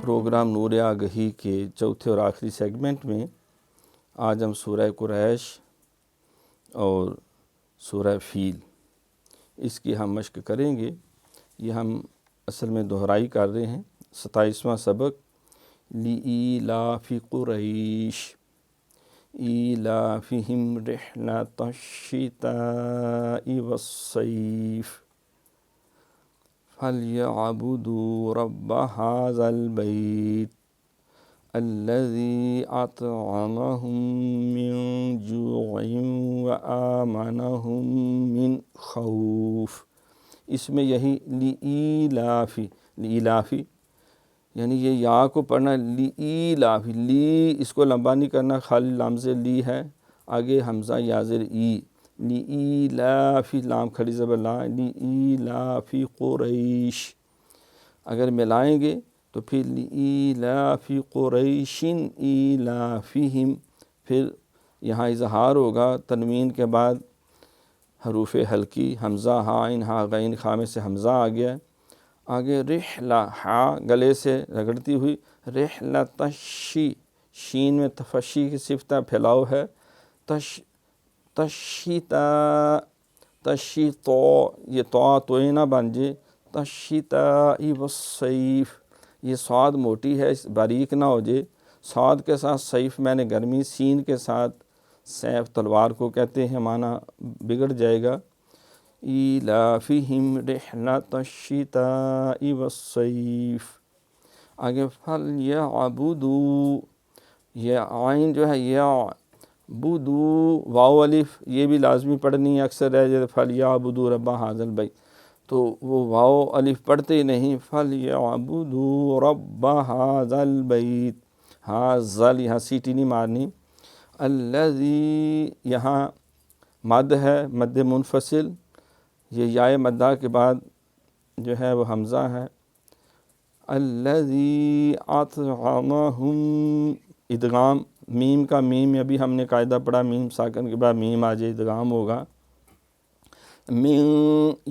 Programme نور آگہی کے چوتھے اور آخری سیگمنٹ میں آج ہم سورہ قریش اور سورہ فیل اس کی ہم مشق کریں گے۔ یہ ہم اصل میں دہرائی کر رہے ہیں۔ 27واں سبق لِإِيلَافِ قُرَيْشٍ إِيلَافِهِمْ رِحْلَةَ الشِّتَاءِ وَالصَّيْفِ فَلْيَعْبُدُوا رَبَّ هَذَا الْبَيْتِ الَّذِي أَطْعَمَهُم مِّن جُوعٍ وَآمَنَهُم مِّن خَوْفٍ۔ اس میں یہی لِإِيلَافِ یعنی یہ یا کو پڑھنا لِإِيلَافِ، لی اس کو لمبا نہیں کرنا، خالی لام سے لی ہے، آگے حمزہ یا زیر ای، لِإِيلَافِ لام کھڑی زبر لا، لِإِيلَافِ قُرَيْشٍ۔ اگر ملائیں گے تو پھر لِإِيلَافِ قُرَيْشٍ إِيلَافِهِمْ، پھر یہاں اظہار ہوگا تنوین کے بعد حروف حلقی، حمزہ ہا عین ہا غین خا میں سے حمزہ آ گیا، آگے رحلہ ہا گلے سے رگڑتی ہوئی، رحلۃ شی، شین میں تفشی کی صفتہ پھیلاؤ ہے، تشیتا تشی تو، یہ توئے نہ بن جائے، تشیتاء والصیف، یہ صاد موٹی ہے باریک نہ ہو جائے، صاد کے ساتھ صیف میں نے گرمی، سین کے ساتھ سیف تلوار کو کہتے ہیں، معنی بگڑ جائے گا۔ ایلافہم رحلۃ الشتاء والصیف، آگے فلیعبدوا، یہ عین جو ہے یعبدو واو الف یہ بھی لازمی پڑھنی ہے، اکثر رہ جائے فلیعبدوا رب ھذا البیت، تو وہ واو الف پڑھتے ہی نہیں، فلیعبدوا رب ھذا البیت، ہاں زل یہاں سیٹی نہیں مارنی، الذی یہاں مد ہے، مد منفصل، یہ یائے مدہ کے بعد جو ہے وہ حمزہ ہے، الذی اطعمہم، ادغام میم کا میم، ابھی ہم نے قاعدہ پڑھا میم ساکن کے بعد میم آ جائے ادغام ہوگا، من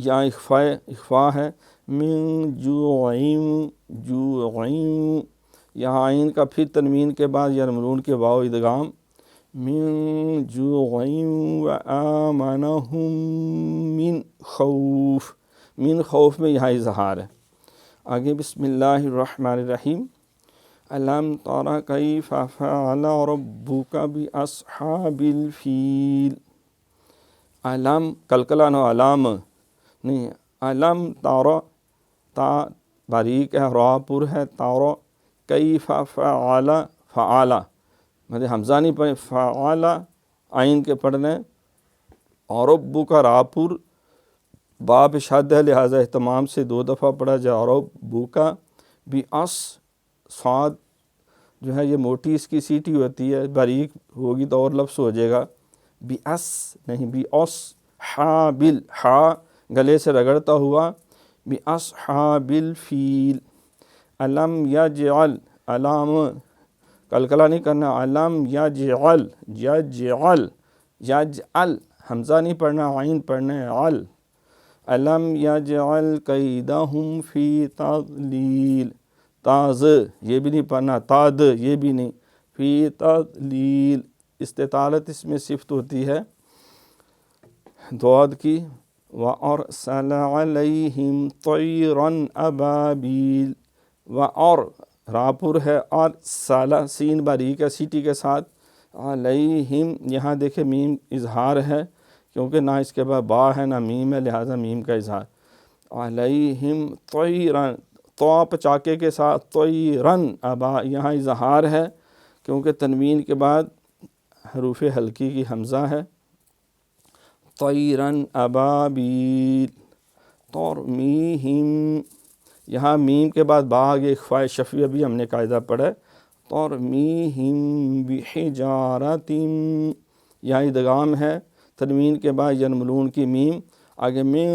یا اخفا ہے، من جوعین، جوعین یہاں عین کا پھر تنوین کے بعد یرملون کے واو ادغام، من جوعین وآمنہم من خوف، من خوف میں یہاں اظہار ہے۔ آگے بسم اللہ الرحمن الرحیم، الم تر کیف فعل ربک باصحاب الفیل، علم کلکلہ نو علام نہیں، علم تر، تا باریک ہے، را پر ہے، تر کیف فعل، فعل مطلب حمزہ نہیں پڑھیں، فعل عین کے پڑھنے، اور ربک را پر، با پہ شد ہے لہٰذا اہتمام سے 2 دفعہ پڑھا جائے، ربک باص، صاد جو ہے یہ موٹی اس کی سیٹی ہوتی ہے، باریک ہوگی تو اور لفظ ہو جائے گا، باس نہیں باس، حابل ہا گلے سے رگڑتا ہوا، باصحاب الفیل، علم یجعل، علام کلکلہ نہیں کرنا، علم یجعل، یجعل یجعل حمزہ نہیں پڑھنا، عین پڑھنا ہے، عل، علم یجعل کیدہم فی تضلیل، تاز یہ بھی نہیں پڑھنا، تاد یہ بھی نہیں، فی تضلیل، استطالت اس میں صفت ہوتی ہے ضاد کی، وَأَرْسَلَ عَلَيْهِمْ طَيْرًا أَبَابِيلَ، اور راپور ہے، اور سالہ سین باریک ہے سیٹی کے ساتھ، علیہم یہاں دیکھیں میم اظہار ہے کیونکہ نہ اس کے بعد با ہے نہ میم ہے، لہٰذا میم کا اظہار، علیہم طیرن، تو پچاکے کے ساتھ، طیرن ابا یہاں اظہار ہے کیونکہ تنوین کے بعد حروف حلقی کی حمزہ ہے، طیرن ابابیل، ترمیہم یہاں میم کے بعد با آگے اخفاء شفوی، ابھی ہم نے قاعدہ پڑھا ہے، ترمیہم بحجارۃ، یہاں ادغام ہے تنوین کے بعد ینملون کی میم، آگے من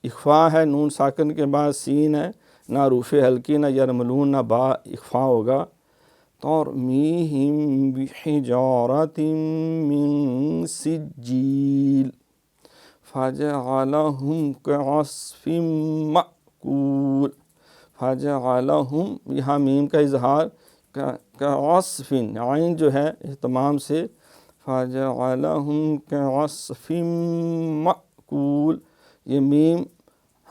اخفاء ہے، نون ساکن کے بعد سین ہے، نہ حروف حلقی نہ یرملون نہ با اخفاء ہوگا، ترمیہم بحجارۃ من سجیل فجعلہم کعصف مأکول، فجعلہم، یہاں میم کا اظہار کعصف، عین جو ہے اہتمام سے، فجعلہم کعصف مأکول، یہ میم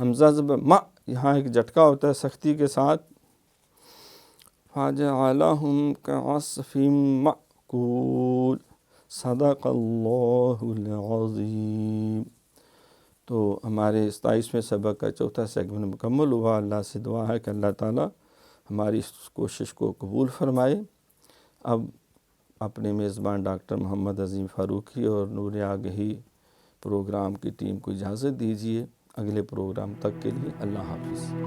حمزہ زبر یہاں ایک جھٹکا ہوتا ہے سختی کے ساتھ، فجعلہم کعصف مأکول، صدق اللہ العظیم۔ تو ہمارے 27ویں سبق کا چوتھا سیگمنٹ مکمل ہوا۔ اللہ سے دعا ہے کہ اللہ تعالیٰ ہماری اس کوشش کو قبول فرمائے۔ اب اپنے میزبان ڈاکٹر محمد عظیم فاروقی اور نور آگہی پروگرام کی ٹیم کو اجازت دیجیے۔ اگلے پروگرام تک کے لیے اللہ حافظ۔